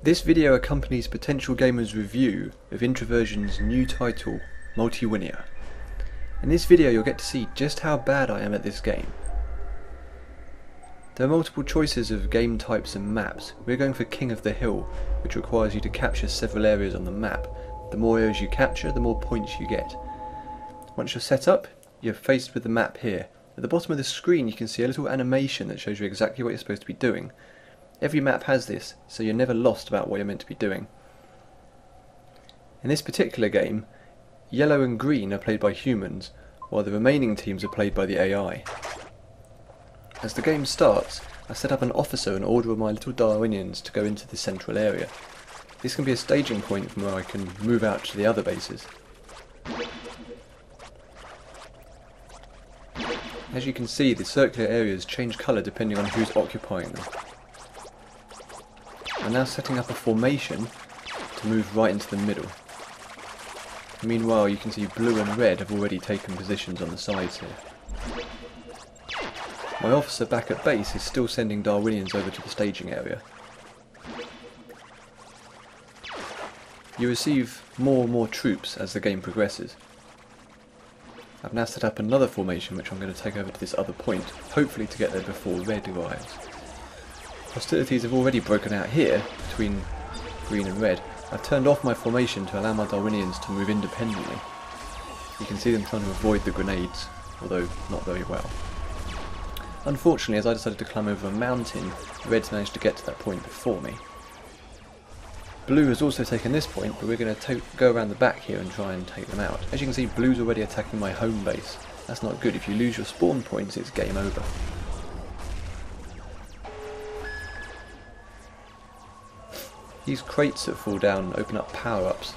This video accompanies potential gamers' review of Introversion's new title, Multiwinia. In this video you'll get to see just how bad I am at this game. There are multiple choices of game types and maps. We're going for King of the Hill, which requires you to capture several areas on the map. The more areas you capture, the more points you get. Once you're set up, you're faced with the map here. At the bottom of the screen you can see a little animation that shows you exactly what you're supposed to be doing. Every map has this, so you're never lost about what you're meant to be doing. In this particular game, yellow and green are played by humans, while the remaining teams are played by the AI. As the game starts, I set up an officer and order my little Darwinians to go into the central area. This can be a staging point from where I can move out to the other bases. As you can see, the circular areas change colour depending on who's occupying them. I'm now setting up a formation to move right into the middle. Meanwhile, you can see blue and red have already taken positions on the sides here. My officer back at base is still sending Darwinians over to the staging area. You receive more and more troops as the game progresses. I've now set up another formation which I'm going to take over to this other point, hopefully to get there before red arrives. Hostilities have already broken out here, between green and red. I've turned off my formation to allow my Darwinians to move independently. You can see them trying to avoid the grenades, although not very well. Unfortunately, as I decided to climb over a mountain, red's managed to get to that point before me. Blue has also taken this point, but we're going to go around the back here and try and take them out. As you can see, blue's already attacking my home base. That's not good. If you lose your spawn points, it's game over. These crates that fall down open up power-ups.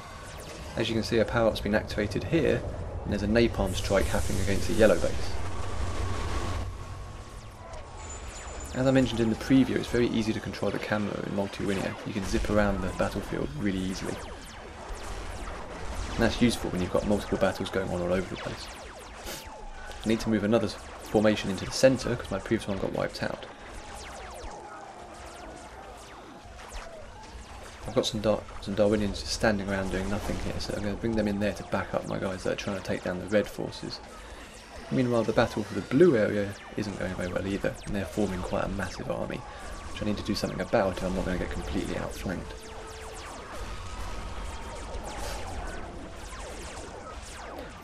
As you can see, a power-up's been activated here, and there's a napalm strike happening against a yellow base. As I mentioned in the preview, it's very easy to control the camera in Multiwinia. You can zip around the battlefield really easily. And that's useful when you've got multiple battles going on all over the place. I need to move another formation into the centre because my previous one got wiped out. I've got some Darwinians just standing around doing nothing here, so I'm going to bring them in there to back up my guys that are trying to take down the red forces. Meanwhile, the battle for the blue area isn't going very well either, and they're forming quite a massive army, which I need to do something about if I'm not going to get completely outflanked.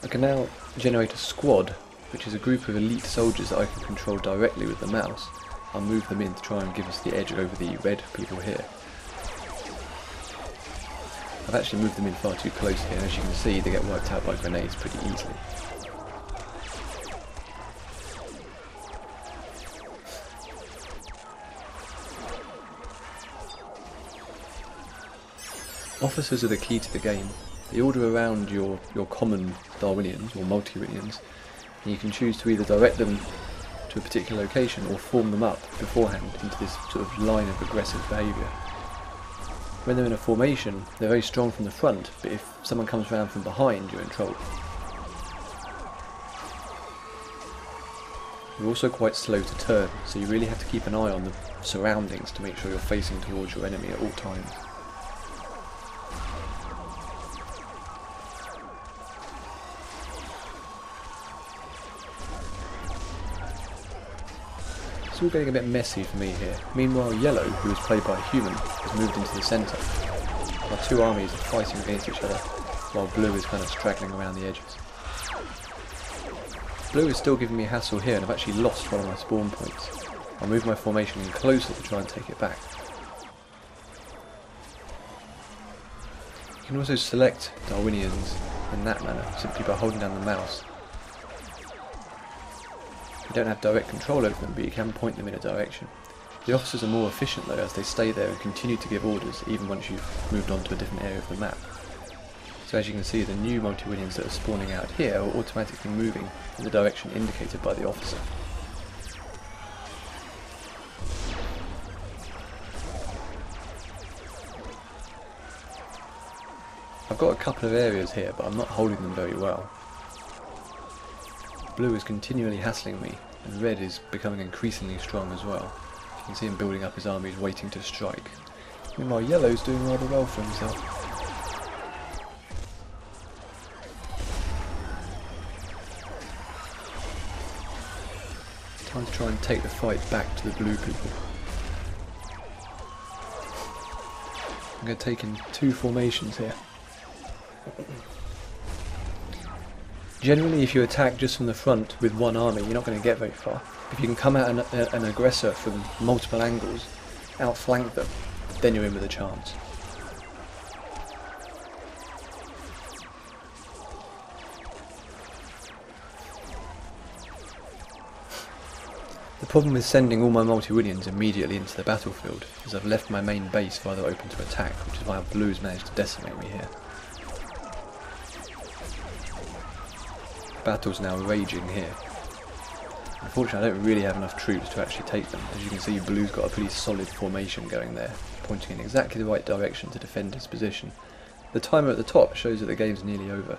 I can now generate a squad, which is a group of elite soldiers that I can control directly with the mouse. I'll move them in to try and give us the edge over the red people here. I've actually moved them in far too close here, and as you can see they get wiped out by grenades pretty easily. Officers are the key to the game. They order around your common Darwinians, or Multiwinians, and you can choose to either direct them to a particular location or form them up beforehand into this sort of line of aggressive behaviour. When they're in a formation, they're very strong from the front, but if someone comes around from behind, you're in trouble. You're also quite slow to turn, so you really have to keep an eye on the surroundings to make sure you're facing towards your enemy at all times. It's all getting a bit messy for me here. Meanwhile, yellow, who is played by a human, has moved into the centre. Our two armies are fighting against each other, while blue is kind of straggling around the edges. Blue is still giving me a hassle here, and I've actually lost one of my spawn points. I'll move my formation in closer to try and take it back. You can also select Darwinians in that manner, simply by holding down the mouse. You don't have direct control over them, but you can point them in a direction. The officers are more efficient though, as they stay there and continue to give orders even once you've moved on to a different area of the map. So as you can see, the new Multiwinians that are spawning out here are automatically moving in the direction indicated by the officer. I've got a couple of areas here, but I'm not holding them very well. Blue is continually hassling me, and red is becoming increasingly strong as well. You can see him building up his armies waiting to strike. Meanwhile, Yellow's doing rather well for himself. Time to try and take the fight back to the blue people. I'm going to take in 2 formations here. Generally, if you attack just from the front with one army, you're not going to get very far. If you can come at an aggressor from multiple angles, outflank them, then you're in with a chance. The problem with sending all my Multiwinians immediately into the battlefield is I've left my main base rather open to attack, which is why Blue's managed to decimate me here. The battle's now raging here. Unfortunately, I don't really have enough troops to actually take them. As you can see, Blue's got a pretty solid formation going there, pointing in exactly the right direction to defend his position. The timer at the top shows that the game's nearly over.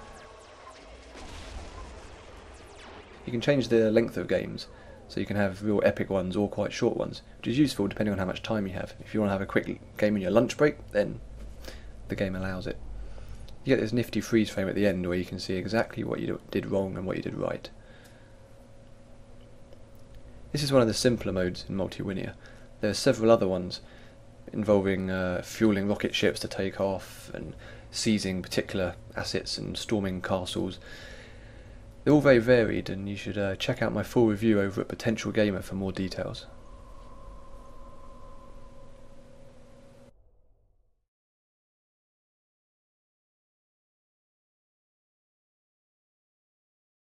You can change the length of games, so you can have real epic ones or quite short ones, which is useful depending on how much time you have. If you want to have a quick game in your lunch break, then the game allows it. You get this nifty freeze frame at the end where you can see exactly what you did wrong and what you did right. This is one of the simpler modes in Multiwinia. There are several other ones involving fueling rocket ships to take off and seizing particular assets and storming castles. They're all very varied, and you should check out my full review over at Potential Gamer for more details.